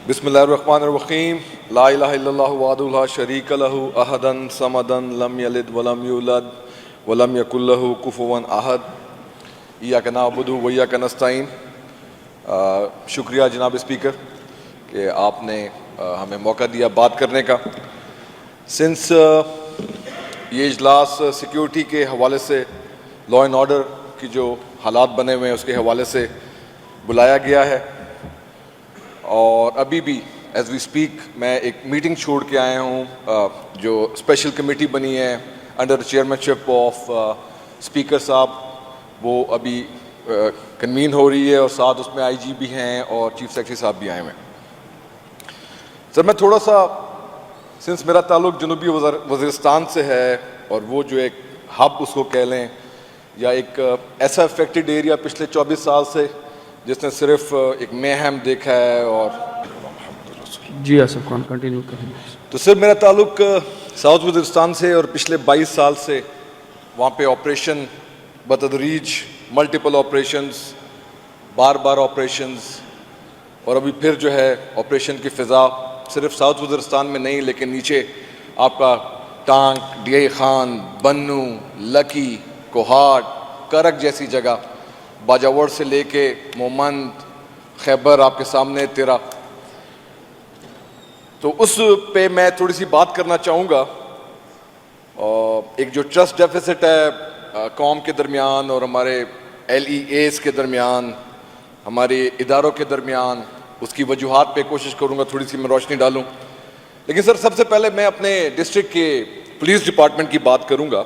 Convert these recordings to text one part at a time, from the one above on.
بسم اللہ الرحمن الرحیم لا الہ الا اللہ وحدہ لا شریک لہ احدا صمدا لم یلد ولم یولد ولم یکن لہ کفوا احد ایاک نعبد و ایاک نستعین۔ شکریہ جناب اسپیکر کہ آپ نے ہمیں موقع دیا بات کرنے کا۔ سنس یہ اجلاس سیکیورٹی کے حوالے سے، لا اینڈ آرڈر کی جو حالات بنے ہوئے ہیں اس کے حوالے سے بلایا گیا ہے، اور ابھی بھی ایز وی اسپیک میں ایک میٹنگ چھوڑ کے آیا ہوں جو اسپیشل کمیٹی بنی ہے under chairman ship of speaker صاحب، وہ ابھی کنوین ہو رہی ہے، اور ساتھ اس میں آئی جی بھی ہیں اور چیف سیکرٹری صاحب بھی آئے ہوئے ہیں۔ سر میں تھوڑا سا، سنس میرا تعلق جنوبی وزیرستان سے ہے، اور وہ جو ایک ہب اس کو کہہ لیں، یا ایک ایسا افیکٹڈ ایریا پچھلے 24 سال سے جس نے صرف ایک میہم دیکھا ہے، اور جی آصف خان کنٹینیو کریں۔ تو سر میرا تعلق ساؤتھ وزیرستان سے، اور پچھلے 22 سال سے وہاں پہ آپریشن بتدریج، ملٹیپل آپریشنز، بار آپریشنز، اور ابھی پھر جو ہے آپریشن کی فضا صرف ساؤتھ وزیرستان میں نہیں، لیکن نیچے آپ کا ٹانک، ڈی آئی خان، بنو، لکی، کوہاٹ، کرک جیسی جگہ، باجاوڑ سے لے کے مومند، خیبر آپ کے سامنے تیرا، تو اس پہ میں تھوڑی سی بات کرنا چاہوں گا۔ ایک جو ٹرسٹ ڈیفیسٹ ہے قوم کے درمیان اور ہمارے ایل ای ایز کے درمیان، ہمارے اداروں کے درمیان، اس کی وجوہات پہ کوشش کروں گا تھوڑی سی میں روشنی ڈالوں۔ لیکن سر سب سے پہلے میں اپنے ڈسٹرکٹ کے پولیس ڈپارٹمنٹ کی بات کروں گا۔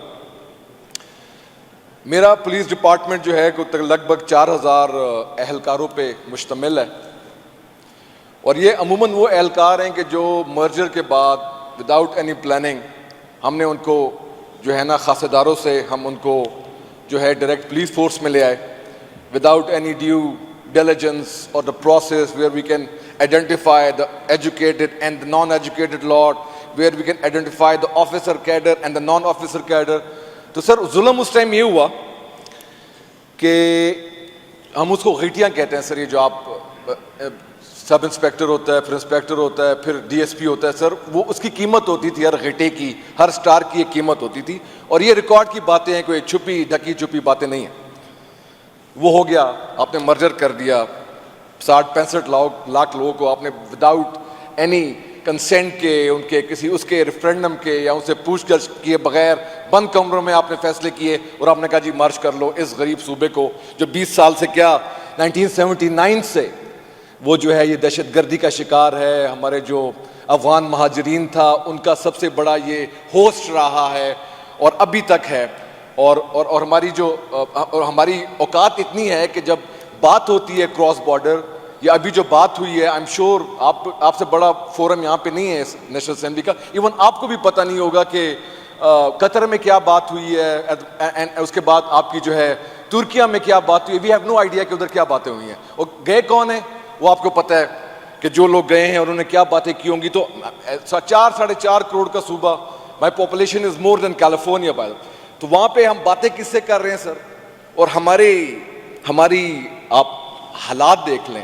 میرا پولیس ڈپارٹمنٹ جو ہے لگ بھگ 4000 اہلکاروں پہ مشتمل ہے، اور یہ عموماً وہ اہلکار ہیں کہ جو مرجر کے بعد وداؤٹ اینی پلاننگ ہم نے ان کو جو ہے نا خاصیداروں سے ہم ان کو جو ہے ڈائریکٹ پولیس فورس میں لے آئے، وداؤٹ اینی ڈیو ڈیلیجنس اور the process where we can identify the educated and the non educated lot, where we can identify the officer cadre and the non officer cadre. تو sir ظلم اس time یہ ہوا کہ ہم اس کو غیٹیاں کہتے ہیں سر، یہ جو آپ سب انسپیکٹر ہوتا ہے، پھر انسپیکٹر ہوتا ہے، پھر ڈی ایس پی ہوتا ہے سر، وہ اس کی قیمت ہوتی تھی، ہر غیٹے کی، ہر سٹار کی ایک قیمت ہوتی تھی، اور یہ ریکارڈ کی باتیں ہیں، کوئی چھپی ڈھکی چھپی باتیں نہیں ہیں۔ وہ ہو گیا، آپ نے مرجر کر دیا، 60-65 لاکھ لوگوں کو آپ نے وداؤٹ اینی کنسینٹ کے، ان کے کسی اس کے ریفرینڈم کے یا ان سے پوچھ گچھ کیے بغیر بند کمروں میں آپ نے فیصلے کیے، اور آپ نے کہا جی مارچ کر لو اس غریب صوبے کو جو 20 سال سے کیا 1979 سے وہ جو ہے یہ دہشت گردی کا شکار ہے۔ ہمارے جو افغان مہاجرین تھا ان کا سب سے بڑا یہ ہوسٹ رہا ہے، اور ابھی تک ہے، اور ہماری جو اور ہماری اوقات اتنی ہے کہ جب بات ہوتی ہے کراس بارڈر، یا ابھی جو بات ہوئی ہے، آئی ایم شیور آپ سے بڑا فورم یہاں پہ نہیں ہے نیشنل اسمبلی کا، ایون آپ کو بھی پتہ نہیں ہوگا کہ قطر میں کیا بات ہوئی ہے، اس کے بعد آپ کی جو ہے ترکیہ میں کیا بات ہوئی ہے، وی ہیو نو آئیڈیا کہ ادھر کیا باتیں ہوئی ہیں، اور گئے کون ہیں وہ آپ کو پتہ ہے کہ جو لوگ گئے ہیں اور انہوں نے کیا باتیں کی ہوں گی۔ تو 4-4.5 کروڑ کا صوبہ، my population is more than California بائی، تو وہاں پہ ہم باتیں کس سے کر رہے ہیں سر؟ اور ہماری آپ حالات دیکھ لیں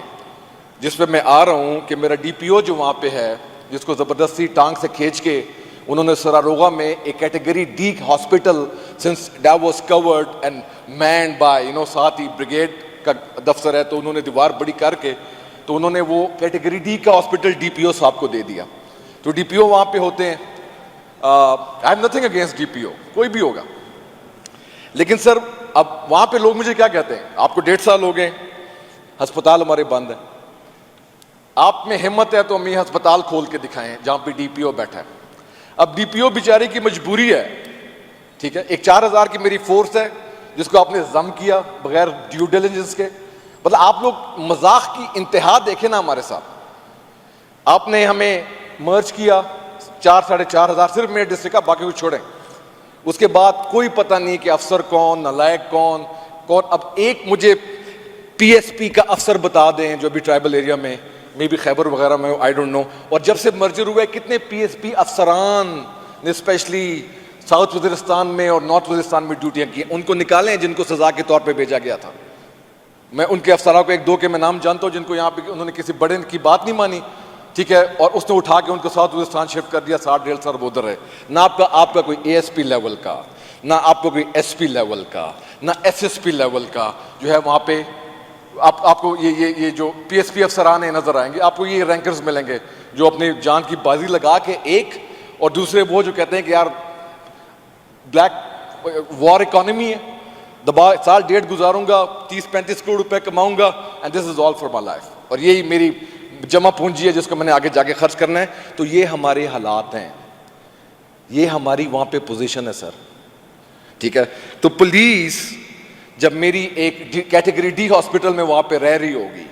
جس پہ میں آ رہا ہوں کہ میرا ڈی پی او جو وہاں پہ ہے، جس کو زبردستی ٹانگ سے کھینچ کے انہوں نے سراروغا میں ایک category D hospital, since that was cordoned and manned by ساتھ ہی بریگیڈ کا دفتر ہے، تو انہوں نے دیوار بڑی کر کے تو انہوں نے وہ کیٹیگری ڈی کا ہاسپٹل ڈی پی او صاحب کو دے دیا۔ تو ڈی پی او وہاں پہ ہوتے ہیں، I'm nothing against D P O, کوئی بھی ہوگا، لیکن سر اب وہاں پہ لوگ مجھے کیا کہتے ہیں، آپ کو 1.5 سال ہو گئے ہسپتال ہمارے بند ہے، آپ میں ہمت ہے تو ہم یہ ہسپتال کھول کے دکھائیں جہاں پہ ڈی پی او بیٹھا ہے۔ اب ڈی پی او بیچارے کی مجبوری ہے، ٹھیک ہے، ایک 4000 کی میری فورس ہے جس کو آپ نے ضم کیا بغیر ڈیو ڈیلیجنس کے، مطلب آپ لوگ مذاق کی انتہا دیکھیں نا ہمارے ساتھ۔ آپ نے ہمیں مرچ کیا 4-4.5 صرف میرے ڈسٹرکٹ کا، باقی کو چھوڑیں، اس کے بعد کوئی پتہ نہیں کہ افسر کون، نالائق کون۔ اب ایک مجھے پی ایس پی کا افسر بتا دیں جو بھی ٹرائبل ایریا میں، میں بھی خیبر وغیرہ میں، آئی ڈونٹ نو، اور جب سے مرجر ہوئے کتنے پی ایس پی افسران نے اسپیشلی ساؤتھ وزیرستان میں اور نارتھ وزیرستان میں ڈیوٹیاں کی، ان کو نکالیں جن کو سزا کے طور پہ بھیجا گیا تھا۔ میں ان کے افسروں کو 1-2 کے میں نام جانتا ہوں جن کو یہاں پہ انہوں نے کسی بڑے کی بات نہیں مانی، ٹھیک ہے, اور اس نے اٹھا کے ان کو ساؤتھ وزیرستان شفٹ کر دیا, 60-1.5 سال وہ ادھر ہے. نہ آپ کا کوئی اے ایس پی لیول کا, نہ آپ کو کوئی ایس پی لیول کا, نہ ایس ایس پی لیول کا جو ہے وہاں پہ آپ کو یہ جو پی ایس پی افسران ہیں نظر آئیں گے. آپ کو یہ رینکرز ملیں گے جو اپنی جان کی بازی لگا کے ایک, اور دوسرے وہ جو کہتے ہیں کہ یار بلیک وار اکانومی ہے, سال 1.5 گزاروں گا, 30-35 کروڑ روپے کماؤں گا, and this is all for my life, اور یہی میری جمع پونجی ہے جس کو میں نے آگے جا کے خرچ کرنا ہے. تو یہ ہمارے حالات ہیں, یہ ہماری وہاں پہ پوزیشن ہے سر. ٹھیک ہے, تو پولیس جب میری ایک کیٹیگری ڈی ہاسپٹل میں وہاں پہ رہ رہی ہوگی,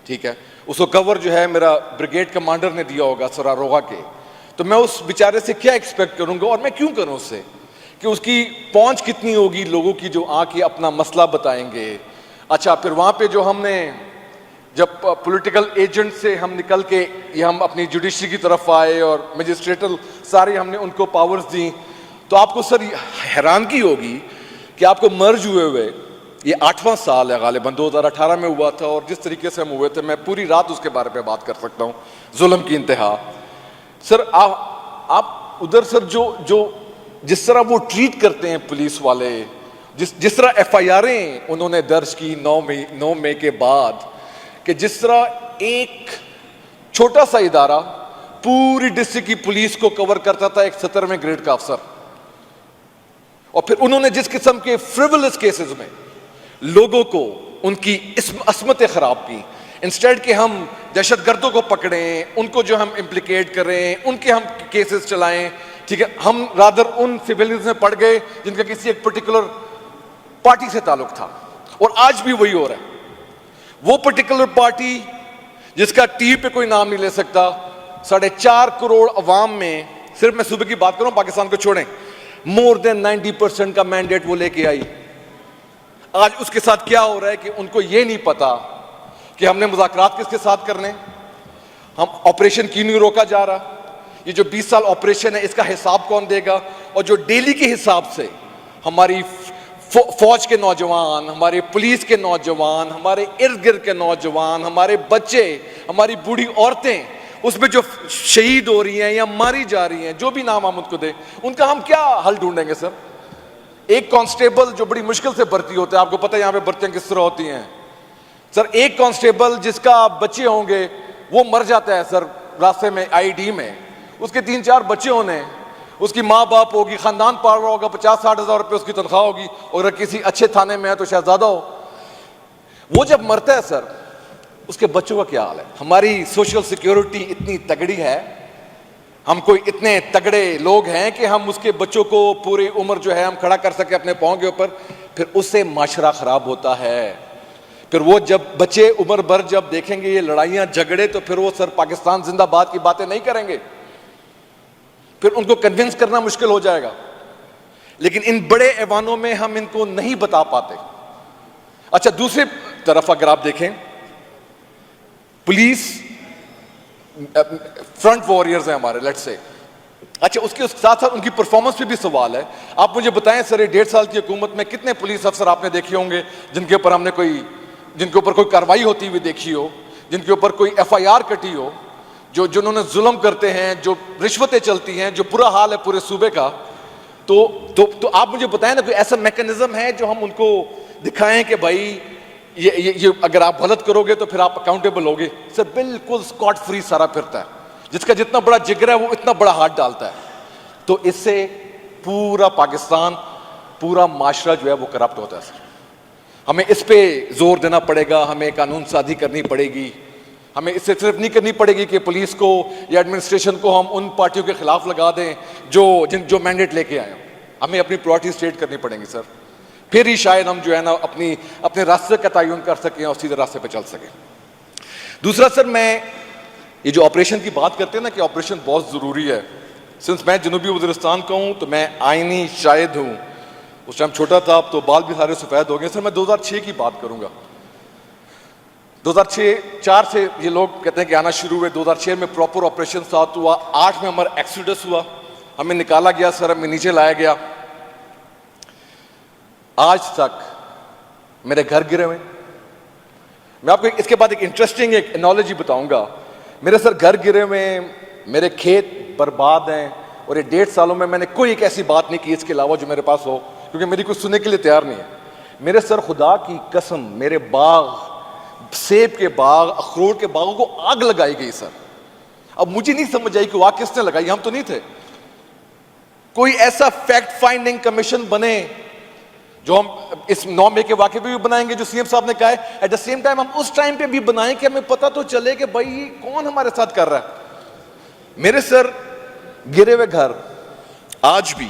ٹھیک ہے, اس کو کور جو ہے میرا بریگیڈ کمانڈر نے دیا ہوگا سراروغا کے, تو میں اس بیچارے سے کیا ایکسپیکٹ کروں گا, اور میں کیوں کروں اس سے, کہ اس کی پہنچ کتنی ہوگی لوگوں کی جو آ کے اپنا مسئلہ بتائیں گے. اچھا, پھر وہاں پہ جو ہم نے جب پولیٹیکل ایجنٹ سے ہم نکل کے یہ ہم اپنی جوڈیشری کی طرف آئے اور میجسٹریٹل سارے ہم نے ان کو پاورز دیں, تو آپ کو سر حیرانگی ہوگی کہ آپ کو مرج ہوئے یہ 8واں سال ہے غالباً, 2018 میں ہوا تھا, اور جس طریقے سے ہم ہوئے تھے میں پوری رات اس کے بارے پہ بات کر سکتا ہوں, ظلم کی انتہا. سر آپ ادھر سر جو جس طرح وہ ٹریٹ کرتے ہیں پولیس والے, جس طرح ایف آئی آریں انہوں نے درج کی 9 مئی کے بعد, کہ جس طرح ایک چھوٹا سا ادارہ پوری ڈسٹرکٹ کی پولیس کو کور کرتا تھا, ایک 17ویں گریڈ کا افسر, اور پھر انہوں نے جس قسم کے فریولس کیسز میں لوگوں کو ان کی عصمتیں خراب کی, انسٹیڈ کہ ہم دہشت گردوں کو پکڑیں, ان کو جو ہم امپلیکیٹ کریں, ان کے ہم کیسز چلائیں, ٹھیک ہے, ہم رادر ان سیویلینز میں پڑ گئے جن کا کسی ایک پرٹیکولر پارٹی سے تعلق تھا. اور آج بھی وہی ہو رہا ہے. وہ پرٹیکولر پارٹی جس کا ٹی وی پہ کوئی نام نہیں لے سکتا, 4.5 کروڑ عوام میں, صرف میں صوبے کی بات کروں, پاکستان کو چھوڑیں, مور دین 90% کا مینڈیٹ وہ لے کے آئی. آج اس کے ساتھ کیا ہو رہا ہے کہ ان کو یہ نہیں پتا کہ ہم نے مذاکرات کس کے ساتھ کرنے, ہم آپریشن کیوں نہیں روکا جا رہا, یہ جو 20 سال آپریشن ہے اس کا حساب کون دے گا, اور جو ڈیلی کے حساب سے ہماری فوج کے نوجوان, ہمارے پولیس کے نوجوان, ہمارے ارد گرد کے نوجوان, ہمارے بچے, ہماری بوڑھی عورتیں اس میں جو شہید ہو رہی ہیں یا ماری جا رہی ہیں, جو بھی نام ہم ان کو دیں, ان کا ہم کیا حل ڈھونڈیں گے سر. ایک کانسٹیبل جو بڑی مشکل سے بھرتی ہوتا ہے, آپ کو پتہ ہے یہاں پہ بھرتیاں کس طرح ہوتی ہیں سر, ایک کانسٹیبل جس کا بچے ہوں گے وہ مر جاتا ہے سر راستے میں آئی ڈی میں, اس کے 3-4 بچے ہونے, اس کی ماں باپ ہوگی, خاندان پال رہا ہوگا, 50-60 ہزار روپے اس کی تنخواہ ہوگی, اور اگر کسی اچھے تھانے میں ہے تو شاید زیادہ ہو. وہ جب مرتا ہے سر, اس کے بچوں کا کیا حال ہے. ہماری سوشل سیکیورٹی اتنی تگڑی ہے, ہم کوئی اتنے تگڑے لوگ ہیں کہ ہم اس کے بچوں کو پوری عمر جو ہے ہم کھڑا کر سکیں اپنے پاؤں کے اوپر, پھر اس سے معاشرہ خراب ہوتا ہے. پھر وہ جب بچے عمر بھر جب دیکھیں گے یہ لڑائیاں جھگڑے, تو پھر وہ سر پاکستان زندہ باد کی باتیں نہیں کریں گے, پھر ان کو کنونس کرنا مشکل ہو جائے گا. لیکن ان بڑے ایوانوں میں ہم ان کو نہیں بتا پاتے. اچھا, دوسری طرف اگر آپ دیکھیں, پولیس فرنٹ وارئرز ہیں ہمارے, لیٹس سے, اچھا اس کے ساتھ ساتھ ان کی پرفارمنس پہ بھی سوال ہے. آپ مجھے بتائیں سر, یہ 1.5 سال کی حکومت میں کتنے پولیس افسر آپ نے دیکھے ہوں گے جن کے اوپر کوئی کارروائی ہوتی ہوئی دیکھی ہو, جن کے اوپر کوئی ایف آئی آر کٹی ہو, جنہوں نے ظلم کرتے ہیں, جو رشوتیں چلتی ہیں, جو برا حال ہے پورے صوبے کا. تو آپ مجھے بتائیں نا, کوئی ایسا میکنزم ہے جو ہم ان کو دکھائیں کہ بھائی یہ اگر آپ غلط کرو گے تو پھر آپ اکاؤنٹیبل ہوگے. سر بالکل اسکاٹ فری سارا پھرتا ہے, جس کا جتنا بڑا جگر ہے وہ اتنا بڑا ہاتھ ڈالتا ہے. تو اس سے پورا پاکستان, پورا معاشرہ جو ہے وہ کرپٹ ہوتا ہے سر. ہمیں اس پہ زور دینا پڑے گا, ہمیں قانون سازی کرنی پڑے گی. ہمیں اس سے صرف نہیں کرنی پڑے گی کہ پولیس کو یا ایڈمنسٹریشن کو ہم ان پارٹیوں کے خلاف لگا دیں جو مینڈیٹ لے کے آئے ہیں. ہمیں اپنی پرائورٹی اسٹیٹ کرنی پڑیں گی سر, پھر ہی شاید ہم جو ہے نا اپنے راستے کا تعین کر سکیں اور سیدھے راستے پہ چل سکیں. دوسرا سر, میں یہ جو آپریشن کی بات کرتے ہیں نا کہ آپریشن بہت ضروری ہے, سنس میں جنوبی وزیرستان کا ہوں تو میں آئینی شاہد ہوں. اس ٹائم چھوٹا تھا, اب تو بال بھی سارے سفید ہو گئے. سر میں 2006 کی بات کروں گا. 2004 سے یہ لوگ کہتے ہیں کہ آنا شروع ہوئے. 2006 میں پراپر آپریشن ساتھ ہوا. 8 میں ہمارا ایکسیڈس ہوا, ہمیں نکالا گیا سر, ہمیں نیچے لایا گیا. آج تک میرے گھر گرے ہوئے. میں آپ کو اس کے بعد ایک انٹرسٹنگ ایک انالوجی بتاؤں گا میرے سر گھر گرے ہوئے ہیں, میرے کھیت برباد ہیں, اور یہ 1.5 سالوں میں نے کوئی ایک ایسی بات نہیں کی اس کے علاوہ جو میرے پاس ہو, کیونکہ میری کوئی سننے کے لیے تیار نہیں ہے. میرے سر خدا کی قسم میرے باغ, سیب کے باغ, اخروٹ کے باغوں کو آگ لگائی گئی سر. اب مجھے نہیں سمجھ آئی کہ وہ کس نے لگائی, ہم تو نہیں تھے. کوئی ایسا فیکٹ فائنڈنگ کمیشن بنے جو ہم اس 9 مئی کے واقعے پہ بھی بنائیں گے جو سی ایم صاحب نے کہا ہے, ایٹ دا سیم ٹائم ہم اس ٹائم پہ بھی بنائیں کہ ہمیں پتہ تو چلے کہ بھائی یہ کون ہمارے ساتھ کر رہا ہے. میرے سر گرے ہوئے گھر آج بھی,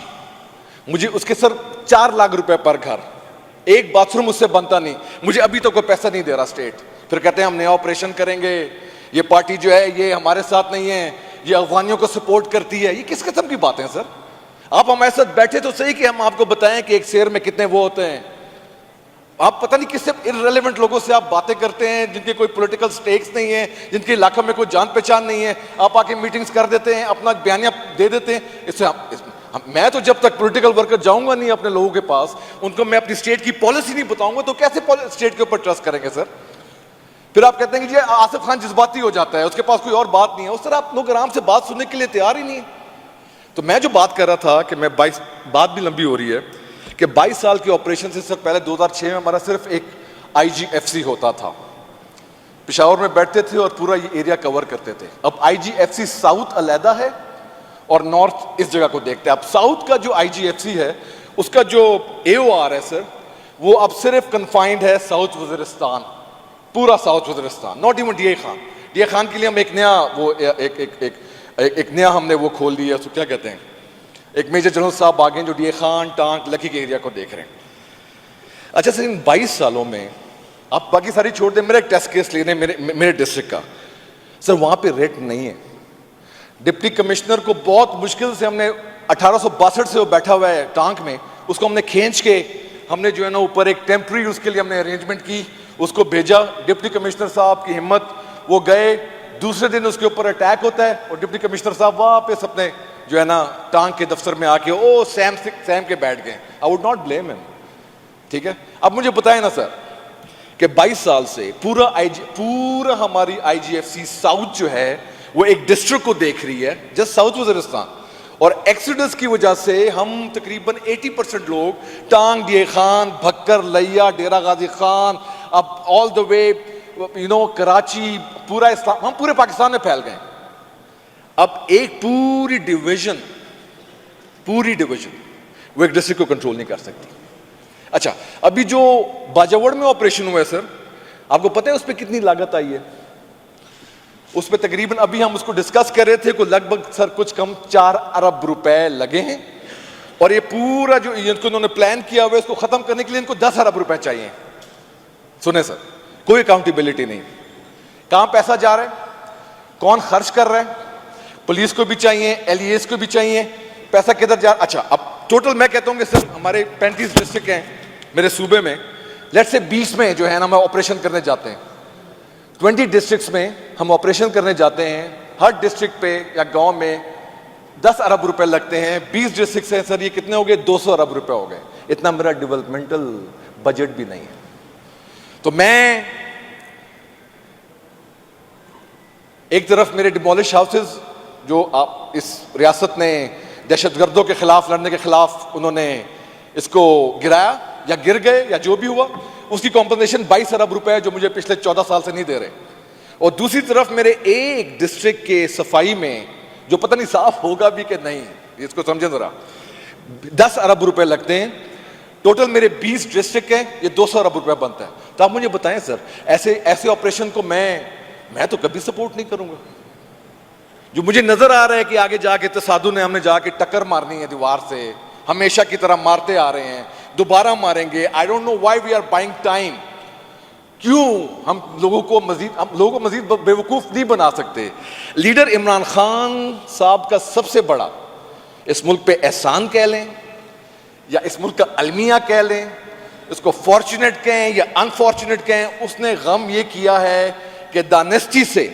مجھے اس کے سر 4 لاکھ روپے پر گھر, ایک باتھ روم اس سے بنتا نہیں, مجھے ابھی تو کوئی پیسہ نہیں دے رہا اسٹیٹ. پھر کہتے ہیں ہم نیا آپریشن کریں گے, یہ پارٹی جو ہے یہ ہمارے ساتھ نہیں ہے, یہ افغانیوں کو سپورٹ کرتی ہے. یہ کس قسم کی باتیں ہیں سر؟ آپ ہمارے ساتھ بیٹھے تو صحیح کہ ہم آپ کو بتائیں کہ ایک شہر میں کتنے وہ ہوتے ہیں. آپ پتہ نہیں کس سے irrelevant لوگوں سے آپ باتیں کرتے ہیں جن کے کوئی پولیٹیکل سٹیکس نہیں ہیں, جن کے علاقوں میں کوئی جان پہچان نہیں ہے. آپ آ کے میٹنگز کر دیتے ہیں, اپنا بیانیہ دے دیتے ہیں. اس سے میں تو جب تک پولیٹیکل ورکر جاؤں گا نہیں اپنے لوگوں کے پاس, ان کو میں اپنی اسٹیٹ کی پالیسی نہیں بتاؤں گا, تو کیسے اسٹیٹ کے اوپر ٹرسٹ کریں گے سر؟ پھر آپ کہتے ہیں کہ جی آصف خان جذباتی ہو جاتا ہے, اس کے پاس کوئی اور بات نہیں ہے. اس طرح آپ لوگ آرام سے بات سننے کے لیے تیار ہی نہیں ہیں. تو میں جو بات کر رہا تھا کہ میں 22 بات بھی لمبی ہو رہی ہے کہ 22 سال کے آپریشن سے سر پہلے 2006 میں ہمارا صرف ایک IGFC ہوتا تھا, پشاور میں بیٹھتے تھے اور پورا یہ ایریا کور کرتے تھے. اب IGFC ساؤتھ علیحدہ ہے اور نارتھ اس جگہ کو دیکھتے ہیں. اب ساؤتھ کا جو IGFC ہے اس کا جو AOR ہے سر, وہ اب صرف کنفائنڈ ہے ساؤتھ وزیرستان, پورا south Waziristan, not even D A Khan. D A Khan کے لیے ہم ایک نیا وہ ایک نیا ہم نے وہ کھول دیا, اس کو کیا کہتے ہیں, ایک میجر جنرل صاحب آگے جو ڈی اے خان ٹانک لکی کے ایریا کو دیکھ رہے ہیں. اچھا سر ان 22 سالوں میں آپ باقی ساری چھوڑ دیں, میرا ایک ٹیسٹ کیس لینے میرے ڈسٹرکٹ کا سر, وہاں پہ ریٹ نہیں ہے. ڈپٹی کمشنر کو بہت مشکل سے ہم نے 1862 سے وہ بیٹھا ہوا ہے ٹانک میں, اس کو ہم نے کھینچ کے ہم نے جو ہے نا اوپر ایک ٹیمپری اس کے لیے ہم نے ارینجمنٹ کی, اس کو بھیجا. ڈپٹی کمشنر صاحب کی ہمت, وہ گئے, دوسرے دن اس کے اوپر اٹیک ہوتا ہے اور ڈپٹی کمشنر صاحب واپس اپنے جو ہے نا ٹانک کے دفتر میں آ کے سیم کے بیٹھ گئے. آئی وڈ ناٹ بلیم ہم, ٹھیک ہے. اب مجھے بتائیں نا سر کہ 22 سال سے پورا ہماری IGFC ساؤتھ جو ہے وہ ایک ڈسٹرکٹ کو دیکھ رہی ہے, جسٹ ساؤتھ وزیرستان, اور ایکسیڈس کی وجہ سے ہم تقریباً 80% لوگ ٹانگ, ڈی اے خان, بھکر, لیا, ڈیرہ غازی خان, اب آل دا وے کراچی, پورا اسلام, ہم پورے پاکستان میں پھیل گئے. اب ایک پوری ڈویژن وہ ایک ڈسٹرکٹ کو کنٹرول نہیں کر سکتی. اچھا ابھی جو باجوڑ میں آپریشن ہوا ہے سر, آپ کو پتہ ہے اس پہ کتنی لاگت آئی ہے؟ اس پہ تقریباً ابھی ہم اس کو ڈسکس کر رہے تھے کہ لگ بھگ سر کچھ کم 4 ارب روپے لگے ہیں, اور یہ پورا جو انہوں نے پلان کیا ہوا ہے اس کو ختم کرنے کے لیے ان کو 10 ارب روپے چاہیے. سنیں سر, کوئی اکاؤنٹیبلٹی نہیں, کہاں پیسہ جا رہا ہے, کون خرچ کر رہا ہے, پولیس کو بھی چاہیے, LEAs کو بھی چاہیے, پیسہ کدھر جا رہا. اچھا اب ٹوٹل میں کہتا ہوں کہ سر ہمارے 35 ڈسٹرکٹ ہیں میرے صوبے میں, لیٹ سے 20 میں جو ہے نا ہم آپریشن کرنے جاتے ہیں, 20 ڈسٹرکٹس میں ہم آپریشن کرنے جاتے ہیں, ہر ڈسٹرکٹ پہ یا گاؤں میں 10 ارب روپے لگتے ہیں. 20 ڈسٹرکٹس ہیں سر, یہ کتنے ہو گئے, 200 ارب روپے ہو گئے. اتنا میرا ڈیولپمنٹل بجٹ بھی نہیں ہے. تو میں ایک طرف میرے ڈیمولش ہاؤسز جو اس ریاست نے دہشت گردوں کے خلاف لڑنے کے خلاف انہوں نے اس کو گرایا یا گر گئے یا جو بھی ہوا, اس کی کمپنسیشن 22 ارب روپے ہے جو مجھے پچھلے 14 سال سے نہیں دے رہے. اور دوسری طرف میرے ایک ڈسٹرکٹ کے صفائی میں جو پتہ نہیں صاف ہوگا بھی کہ نہیں, اس کو سمجھیں ذرا, 10 ارب روپے لگتے ہیں. ٹوٹل میرے 20 ڈسٹرکٹ ہیں, یہ 200 ارب روپے بنتا ہے. تو آپ مجھے بتائیں سر ایسے آپریشن کو میں تو کبھی سپورٹ نہیں کروں گا. جو مجھے نظر آ رہا ہے کہ آگے جا کے تصادم نے ہم نے جا کے ٹکر مارنی ہے دیوار سے, ہمیشہ کی طرح مارتے آ رہے ہیں, دوبارہ ماریں گے. I don't know why we are buying time. کیوں ہم لوگوں کو مزید بے وقوف نہیں بنا سکتے؟ لیڈر عمران خان صاحب کا سب سے بڑا اس ملک پہ احسان کہہ لیں یا اس ملک کا المیہ کہہ لیں, اس کو فارچونیٹ کہیں یا انفارچونیٹ کہیں, اس نے غم یہ کیا ہے کہ دانستی سے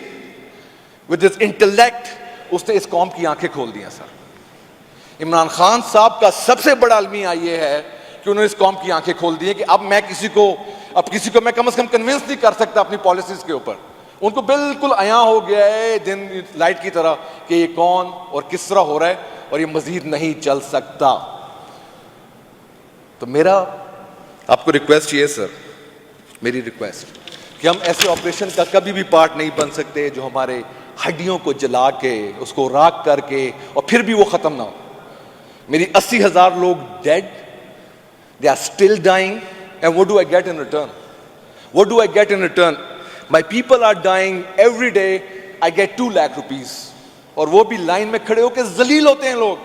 with his intellect اس نے اس قوم کی آنکھیں کھول دیا. سر عمران خان صاحب کا سب سے بڑا المیہ یہ ہے کہ انہوں نے اس قوم کی آنکھیں کھول دی ہیں کہ اب کسی کو میں کم از کم کنونس نہیں کر سکتا اپنی پالیسیز کے اوپر. ان کو بالکل عیاں ہو گیا ہے دن لائٹ کی طرح کہ یہ کون اور کس طرح ہو رہا ہے اور یہ مزید نہیں چل سکتا. تو میرا آپ کو ریکویسٹ یہ سر، میری ریکویسٹ کہ ہم ایسے آپریشن کا کبھی بھی پارٹ نہیں بن سکتے جو ہمارے ہڈیوں کو جلا کے اس کو راکھ کر کے اور پھر بھی وہ ختم نہ ہو. میری 80,000 لوگ dead, they are still dying, and what do I get in return? What do I get in return? My people are dying every day. I get 2 lakh rupees. اور وہ بھی لائن میں کھڑے ہو کے ذلیل ہوتے ہیں لوگ.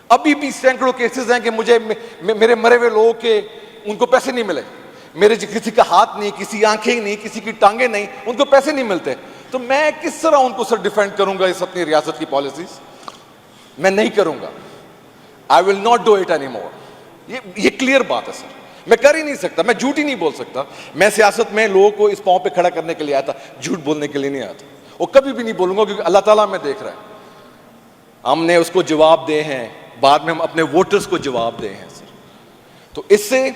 ابھی بھی سینکڑوں کیسز ہیں کہ مجھے میرے مرے ہوئے لوگوں کے ان کو پیسے نہیں ملے. میرے کسی کا ہاتھ نہیں، کسی آنکھیں نہیں، کسی کی ٹانگیں نہیں، ان کو پیسے نہیں ملتے. تو میں کس طرح ان کو سر ڈیفینڈ کروں گا اس اپنی ریاست کی پالیسیز؟ میں نہیں کروں گا. I will not do it anymore. یہ کلیئر بات ہے سر. میں کر ہی نہیں سکتا، میں جھوٹ ہی نہیں بول سکتا. میں سیاست میں لوگوں کو اس پاؤں پہ کھڑا کرنے کے لیے آیا تھا، جھوٹ بولنے کے لیے نہیں آیا تھا. اور کبھی بھی نہیں بولوں گا کیونکہ اللہ تعالیٰ میں دیکھ رہا ہے. ہم نے اس کو جواب دے ہیں، بعد میں ہم اپنے ووٹرز کو جواب دے ہیں سر. تو اس سے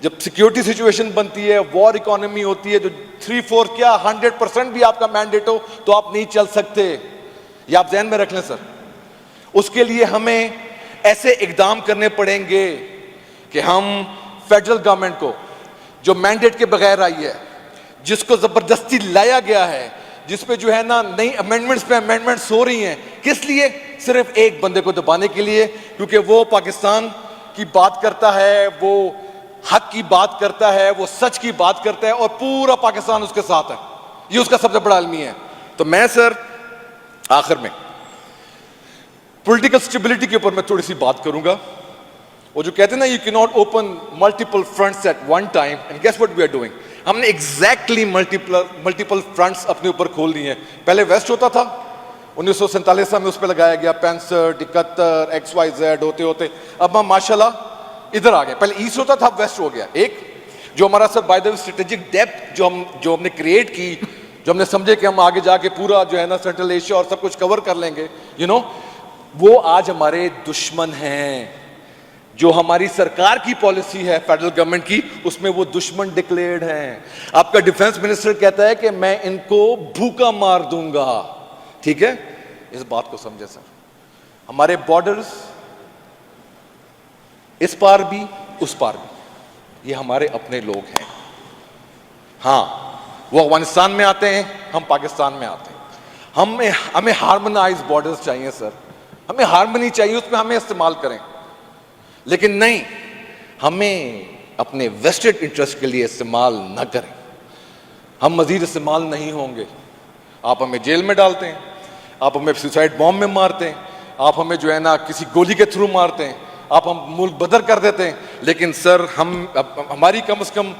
جب سیکیورٹی سچویشن بنتی ہے، وار اکانومی ہوتی ہے، جو 3-4 کیا 100% بھی آپ کا مینڈیٹ ہو تو آپ نہیں چل سکتے. یہ آپ ذہن میں رکھ لیں سر. اس کے لیے ہمیں ایسے اقدام کرنے پڑیں گے کہ ہم فیڈرل گورنمنٹ کو جو مینڈیٹ کے بغیر آئی ہے، جس کو زبردستی لایا گیا ہے، جس پہ جو ہے نا نئی امینڈمنٹس پہ امینڈمنٹس ہو رہی ہیں، کس لیے؟ صرف ایک بندے کو دبانے کے لیے، کیونکہ وہ پاکستان کی بات کرتا ہے، وہ حق کی بات کرتا ہے، وہ سچ کی بات کرتا ہے اور پورا پاکستان اس کے ساتھ ہے. یہ اس کا سب سے بڑا المیہ ہے. تو میں سر آخر میں پولیٹیکل سٹیبلٹی کے اوپر میں تھوڑی سی بات کروں گا. وہ جو کہتے ہیں نا you can not open multiple fronts at one time, and guess what we are doing. ہم نے ایگزیکٹلی ملٹیپل فرنٹس اپنے اوپر کھول دی ہیں. پہلے ویسٹ ہوتا تھا، 1947 میں اس پہ لگایا گیا 65 71 XYZ ہوتے ہوتے اب ہم ماشاءاللہ ادھر آ گئے. پہلے ایسٹ ہوتا تھا، اب ویسٹ ہو گیا. ایک جو ہمارا sir by the way strategic depth جو ہم نے کریٹ کی، جو ہم نے سمجھے کہ ہم آگے جا کے پورا جو ہے نا سینٹرل ایشیا اور سب کچھ کور کر لیں گے، وہ آج ہمارے دشمن ہیں. جو ہماری سرکار کی پالیسی ہے فیڈرل گورنمنٹ کی، اس میں وہ دشمن ڈکلیئرڈ ہیں. آپ کا ڈیفنس منسٹر کہتا ہے کہ میں ان کو بھوکا مار دوں گا. ٹھیک ہے، اس بات کو سمجھے سر. ہمارے بارڈرز اس پار بھی اس پار بھی یہ ہمارے اپنے لوگ ہیں. ہاں، وہ افغانستان میں آتے ہیں، ہم پاکستان میں آتے ہیں. ہمیں ہارمونائز بارڈرز چاہیے سر. ہمیں ہارمنی چاہیے، اس میں ہمیں استعمال کریں. لیکن نہیں، ہمیں اپنے ویسٹڈ انٹرسٹ کے لیے استعمال نہ کریں. ہم مزید استعمال نہیں ہوں گے. آپ ہمیں جیل میں ڈالتے ہیں، آپ ہمیں سوسائڈ بام میں مارتے ہیں، آپ ہمیں جو ہے نا کسی گولی کے تھرو مارتے ہیں، آپ ہم ملک بدر کر دیتے ہیں. لیکن سر ہماری کم از کم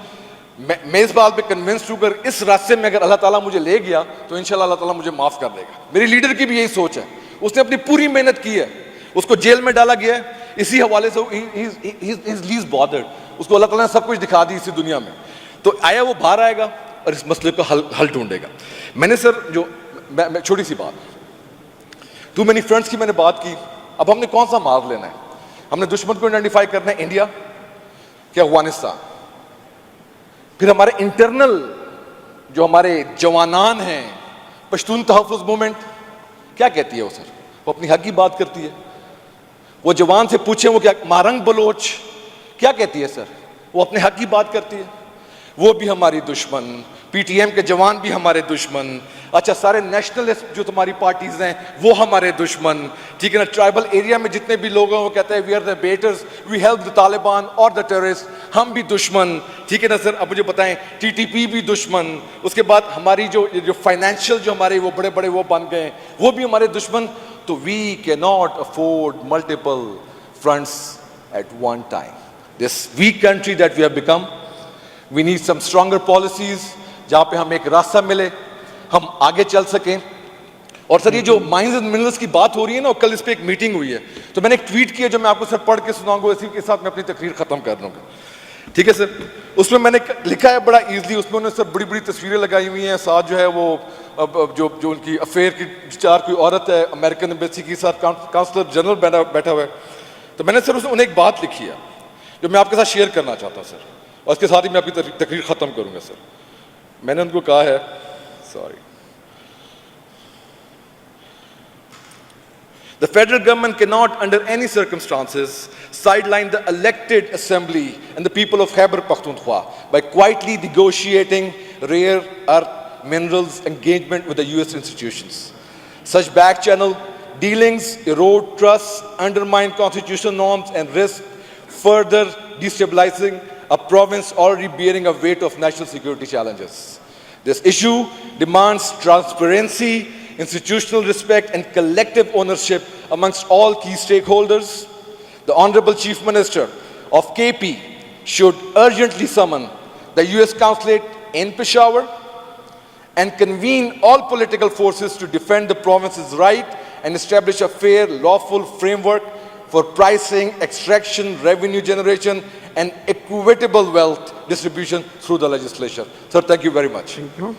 میں اس بات پہ کنونسڈ ہوں کر اس راستے میں اگر اللہ تعالیٰ مجھے لے گیا تو انشاءاللہ اللہ تعالیٰ مجھے معاف کر دے گا. میری لیڈر کی بھی یہی سوچ ہے. اس نے اپنی پوری محنت کی ہے، اس کو جیل میں ڈالا گیا ہے، اسی حوالے سے لیز بادرڈ. اس کو اللہ تعالیٰ نے سب کچھ دکھا دی اسی دنیا میں. تو آیا وہ باہر آئے گا اور اس مسئلے کو حل ڈھونڈے گا. میں نے سر جو چھوٹی سی بات، ٹو مینی فرینڈس کی میں نے بات کی. اب ہم نے کون سا مار لینا ہے؟ ہم نے دشمن کو آئیڈینٹیفائی کرنا ہے، انڈیا کہ افغانستان. پھر ہمارے انٹرنل جو ہمارے جوانان ہیں، پشتون تحفظ موومنٹ کیا کہتی ہے وہ سر؟ وہ اپنی حق کی بات کرتی ہے. وہ جوان سے پوچھیں وہ کیا، مارنگ بلوچ کیا کہتی ہے سر؟ وہ اپنے حق کی بات کرتی ہے. وہ بھی ہماری دشمن. پی ٹی ایم کے جوان بھی ہمارے دشمن. اچھا، سارے نیشنلسٹ جو تمہاری پارٹیز ہیں وہ ہمارے دشمن. ٹھیک ہے نا. ٹرائبل ایریا میں جتنے بھی لوگ ہیں وہ کہتے ہیں we are the beaters, we help the Taliban اور دا ٹیررسٹ. ہم بھی دشمن. ٹھیک ہے نا سر. اب مجھے بتائیں، ٹی ٹی پی بھی دشمن. اس کے بعد ہماری جو فائنینشیل جو ہمارے وہ بڑے بڑے وہ بن گئے وہ بھی ہمارے دشمن. تو we can not afford multiple fronts at one time. This weak country that we have become, we need some stronger policies جہاں پہ ہمیں ایک راستہ ملے، ہم آگے چل سکیں. اور سر یہ جو مائنز اینڈ منرلس کی بات ہو رہی ہے نا، کل اس پہ ایک میٹنگ ہوئی ہے تو میں نے ایک ٹویٹ کیا جو میں آپ کو سر پڑھ کے سناؤں گا، اسی کے ساتھ میں اپنی تقریر ختم کر دوں گا. ٹھیک ہے سر. اس میں نے لکھا ہے بڑا ایزلی، اس میں انہوں نے سر بڑی بڑی تصویریں لگائی ہوئی ہیں. ساتھ جو ہے وہ جو ان کی افیئر کی 4 کوئی عورت ہے امریکن ایمبیسی کی، ساتھ کانسلر جنرل بیٹھا ہوا ہے. تو میں نے سر اس میں انہیں ایک بات لکھی ہے جو میں آپ کے ساتھ شیئر کرنا چاہتا ہوں سر، اور اس کے ساتھ ہی میں آپ کی تقریر ختم کروں گا سر. میں نے ان کو کہا ہے Sorry. The federal government cannot, under any circumstances, sideline the elected assembly and the people of Khyber Pakhtunkhwa by quietly negotiating rare earth minerals engagement with the US institutions. Such back-channel dealings erode trust, undermine constitutional norms, and risk further destabilizing a province already bearing a weight of national security challenges. This issue demands transparency, institutional respect, and collective ownership amongst all key stakeholders. The Honorable Chief Minister of KP should urgently summon the US Consulate in Peshawar and convene all political forces to defend the province's right and establish a fair, lawful framework for pricing, extraction, revenue generation, and equitable wealth distribution through the legislature. Sir, thank you very much. Thank you.